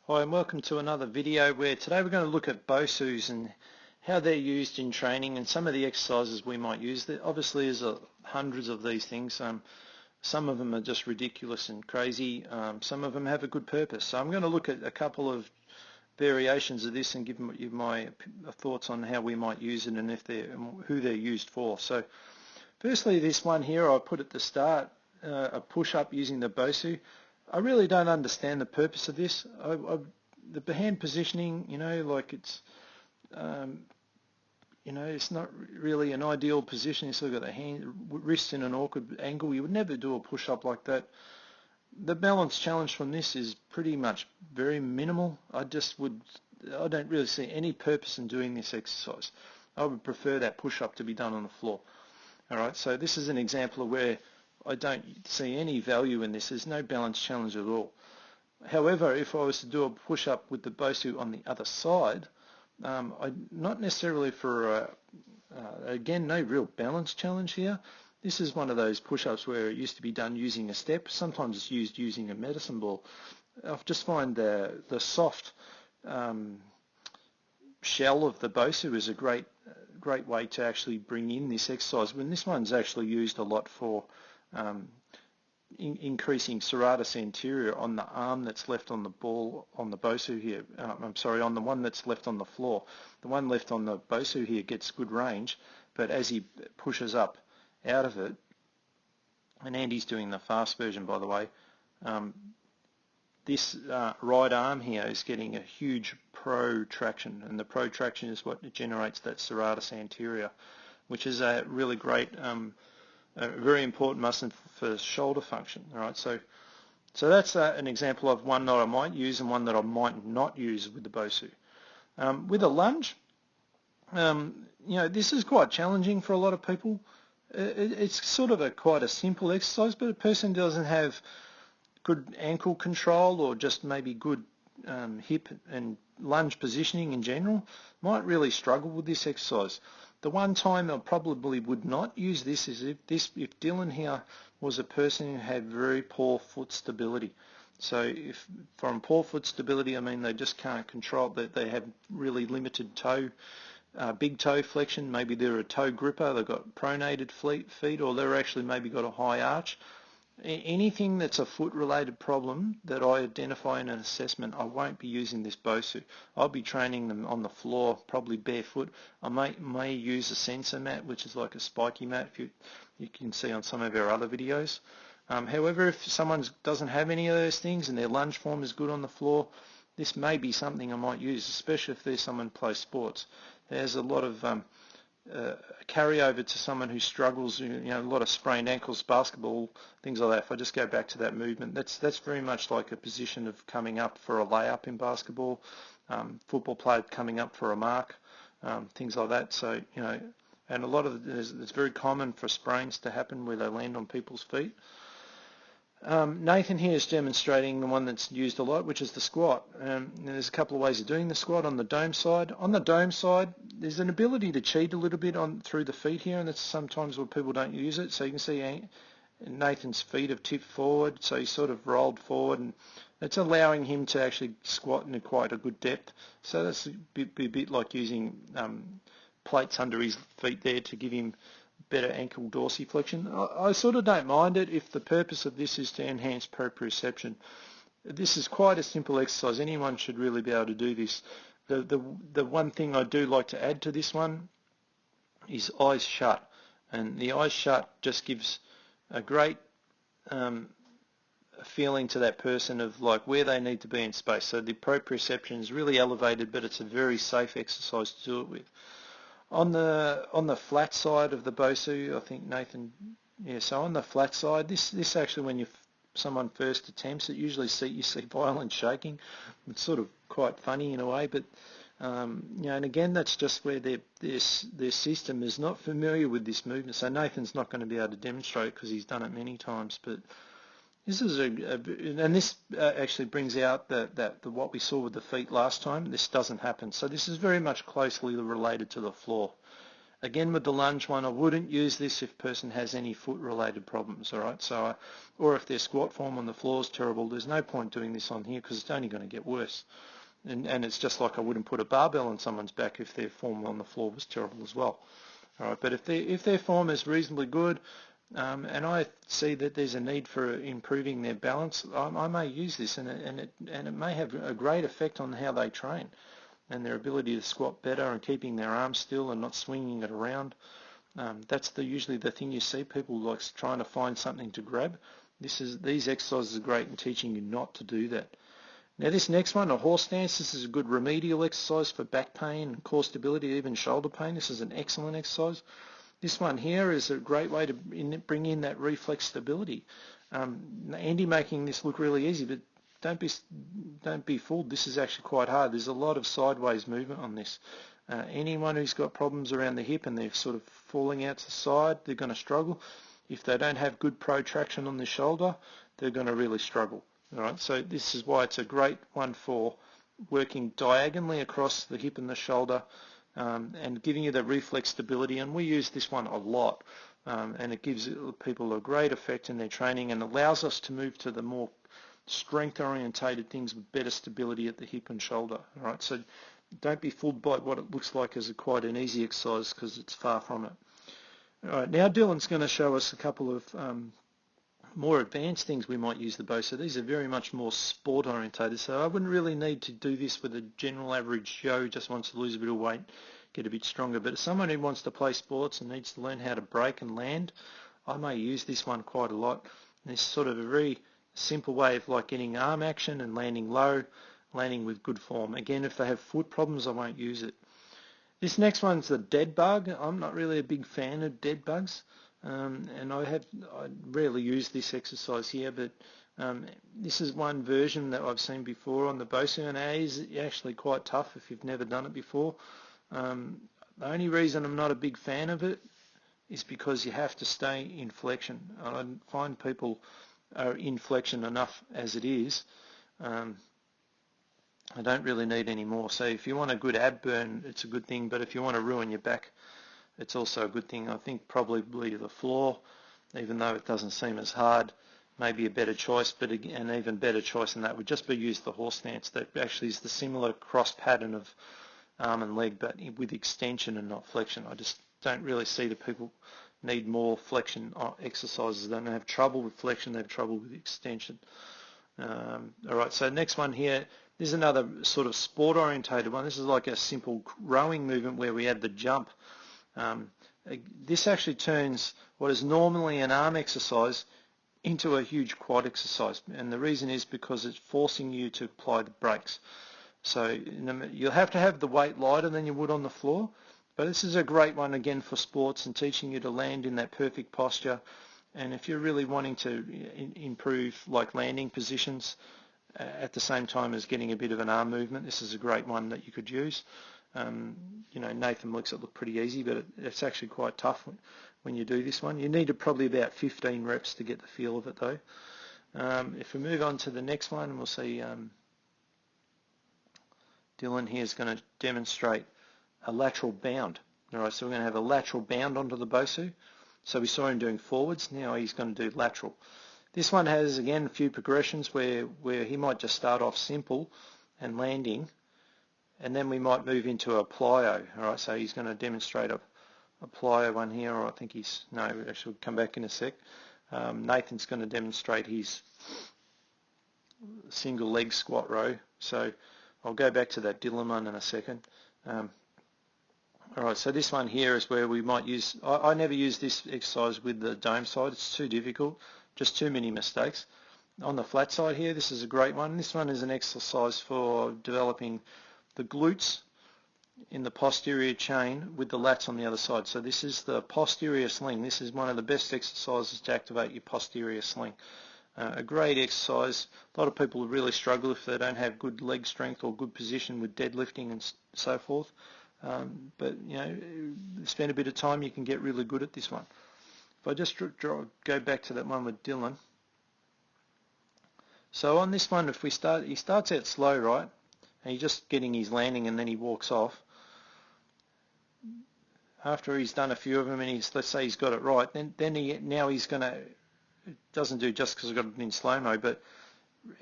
Hi and welcome to another video where today we're going to look at BOSUs and how they're used in training and some of the exercises we might use. There obviously is hundreds of these things. Some of them are just ridiculous and crazy. Some of them have a good purpose. So I'm going to look at a couple of variations of this and give you my thoughts on how we might use it and who they're used for. So firstly, this one here I put at the start, a push-up using the BOSU. I really don't understand the purpose of this. The hand positioning, like it's not really an ideal position. You still got the wrists in an awkward angle. You would never do a push-up like that. The balance challenge from this is pretty much very minimal. I don't really see any purpose in doing this exercise. I would prefer that push-up to be done on the floor. All right, so this is an example of where I don't see any value in this. There's no balance challenge at all. However, if I was to do a push-up with the BOSU on the other side, not necessarily for, again, no real balance challenge here. This is one of those push-ups where it used to be done using a step. Sometimes it's used using a medicine ball. I just find the soft shell of the BOSU is a great way to actually bring in this exercise. When this one's actually used a lot for increasing serratus anterior on the arm that's left on the ball on the BOSU here. On the one that's left on the floor. The one left on the BOSU here gets good range, but as he pushes up out of it, and Andy's doing the fast version, by the way, this right arm here is getting a huge protraction, and the protraction is what generates that serratus anterior, which is a really great a very important muscle for shoulder function. All right, so that's an example of one that I might use and one that I might not use with the BOSU. With a lunge, this is quite challenging for a lot of people. It's sort of quite a simple exercise, but a person doesn't have good ankle control or just maybe good hip and lunge positioning in general might really struggle with this exercise. The one time I probably would not use this is if Dylan here was a person who had very poor foot stability. So from poor foot stability, I mean they just can't control that. They have really limited big toe flexion. Maybe they're a toe gripper. They've got pronated feet, or they're actually maybe got a high arch. Anything that's a foot-related problem that I identify in an assessment, I won't be using this BOSU. I'll be training them on the floor, probably barefoot. I may use a sensor mat, which is like a spiky mat, if you can see on some of our other videos. However, if someone doesn't have any of those things and their lunge form is good on the floor, this may be something I might use, especially if there's someone who plays sports. There's a lot of carryover to someone who struggles, a lot of sprained ankles, basketball, things like that. If I just go back to that movement, that's very much like a position of coming up for a layup in basketball, football player coming up for a mark, things like that. So, and a lot of it's very common for sprains to happen where they land on people's feet. Nathan here is demonstrating the one that's used a lot, which is the squat. There's a couple of ways of doing the squat on the dome side. On the dome side, there's an ability to cheat a little bit through the feet here, and that's sometimes where people don't use it. So you can see Nathan's feet have tipped forward, so he's sort of rolled forward, and it's allowing him to actually squat in quite a good depth. So that's a bit like using plates under his feet there to give him better ankle dorsiflexion. I sort of don't mind it if the purpose of this is to enhance proprioception. This is quite a simple exercise. Anyone should really be able to do this. The one thing I do like to add to this one is eyes shut, and the eyes shut just gives a great feeling to that person of like where they need to be in space. So the proprioception is really elevated, but it's a very safe exercise to do it with. On the flat side of the BOSU, I think Nathan, so on the flat side, this actually when someone first attempts it, usually you see violent shaking. It's sort of quite funny in a way, but and again that's just where their system is not familiar with this movement. So Nathan's not going to be able to demonstrate because he's done it many times, but this is and this actually brings out what we saw with the feet last time. This doesn't happen. So this is very much closely related to the floor. Again, with the lunge one, I wouldn't use this if a person has any foot-related problems, all right? So, or if their squat form on the floor is terrible, there's no point doing this on here because it's only going to get worse. And it's just like I wouldn't put a barbell on someone's back if their form on the floor was terrible as well. All right, but if their form is reasonably good, and I see that there's a need for improving their balance, I may use this, and it may have a great effect on how they train and their ability to squat better and keeping their arms still and not swinging it around. That's usually the thing you see, people like trying to find something to grab. These exercises are great in teaching you not to do that. Now this next one, a horse stance, this is a good remedial exercise for back pain, core stability, even shoulder pain. This is an excellent exercise. This one here is a great way to bring in that reflex stability. Andy making this look really easy, but don't be fooled. This is actually quite hard. There's a lot of sideways movement on this. Anyone who's got problems around the hip and they're sort of falling out to the side, they're going to struggle. If they don't have good protraction on the shoulder, they're going to really struggle. All right, so this is why it's a great one for working diagonally across the hip and the shoulder and giving you the reflex stability. And we use this one a lot, and it gives people a great effect in their training and allows us to move to the more strength-orientated things with better stability at the hip and shoulder. All right, so don't be fooled by what it looks like as quite an easy exercise because it's far from it. All right, now Dylan's going to show us a couple of more advanced things we might use the BOSU. These are very much more sport orientated, so I wouldn't really need to do this with a general average Joe who just wants to lose a bit of weight, get a bit stronger. But as someone who wants to play sports and needs to learn how to break and land, I may use this one quite a lot. And it's sort of a very simple way of like getting arm action and landing low, landing with good form. Again, if they have foot problems, I won't use it. This next one's the dead bug. I'm not really a big fan of dead bugs. And I rarely use this exercise here, but this is one version that I've seen before on the BOSU, and it is actually quite tough if you've never done it before. The only reason I'm not a big fan of it is because you have to stay in flexion. I find people are in flexion enough as it is. I don't really need any more. So if you want a good ab burn, it's a good thing, but if you want to ruin your back, it's also a good thing. I think probably the floor, even though it doesn't seem as hard, may be a better choice, but an even better choice than that would just be use the horse stance. That actually is the similar cross pattern of arm and leg, but with extension and not flexion. I just don't really see that people need more flexion exercises. They don't have trouble with flexion, they have trouble with extension. All right, so next one here, this is another sort of sport-orientated one. This is like a simple rowing movement where we add the jump. This actually turns what is normally an arm exercise into a huge quad exercise, and the reason is because it's forcing you to apply the brakes. So you'll have to have the weight lighter than you would on the floor, but this is a great one again for sports and teaching you to land in that perfect posture. And if you're really wanting to improve like landing positions at the same time as getting a bit of an arm movement, this is a great one that you could use. You know, Nathan looks at it look pretty easy, but it's actually quite tough when you do this one. You need probably about 15 reps to get the feel of it though. If we move on to the next one, we'll see Dylan here is going to demonstrate a lateral bound. All right, so we're going to have a lateral bound onto the BOSU. So we saw him doing forwards, now he's going to do lateral. This one has, again, a few progressions where he might just start off simple and landing, and then we might move into a plyo. All right, so he's going to demonstrate a plyo one here, or I think actually we'll come back in a sec. Nathan's going to demonstrate his single leg squat row. So I'll go back to that Dylan one in a second. All right, so this one here is where we might use, I never use this exercise with the dome side. It's too difficult, just too many mistakes. On the flat side here, this is a great one. This one is an exercise for developing the glutes in the posterior chain with the lats on the other side. So this is the posterior sling. This is one of the best exercises to activate your posterior sling. A great exercise. A lot of people really struggle if they don't have good leg strength or good position with deadlifting and so forth. But you know, spend a bit of time, you can get really good at this one. If I just go back to that one with Dylan. So on this one, if we he starts out slow, right? And he's just getting his landing and then he walks off. after he's done a few of them and let's say he's got it right, now he's going to, it doesn't do just because I've got it in slow-mo, but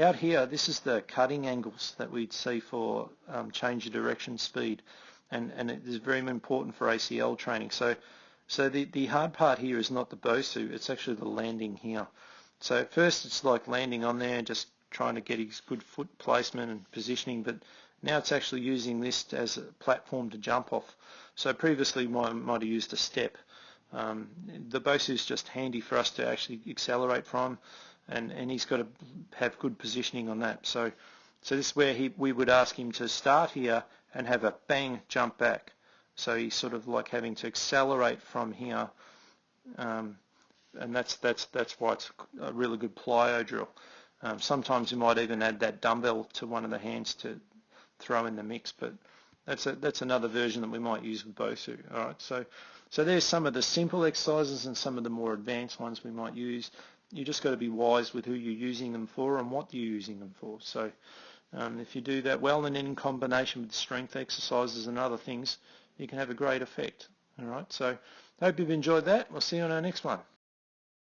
out here, this is the cutting angles that we'd see for change of direction speed, and it is very important for ACL training. So the hard part here is not the BOSU, it's actually the landing here. So at first it's like landing on there, just trying to get his good foot placement and positioning, but now it's actually using this as a platform to jump off. So previously might have used a step. The BOSU is just handy for us to actually accelerate from, and he's got to have good positioning on that. So this is where we would ask him to start here and have a bang jump back. So he's sort of like having to accelerate from here, and that's why it's a really good plyo drill. Sometimes you might even add that dumbbell to one of the hands to throw in the mix, but that's another version that we might use with BOSU. All right, so there's some of the simple exercises and some of the more advanced ones we might use. You just got to be wise with who you're using them for and what you're using them for. So if you do that well, and then in combination with strength exercises and other things, you can have a great effect. All right, so I hope you've enjoyed that. We'll see you on our next one.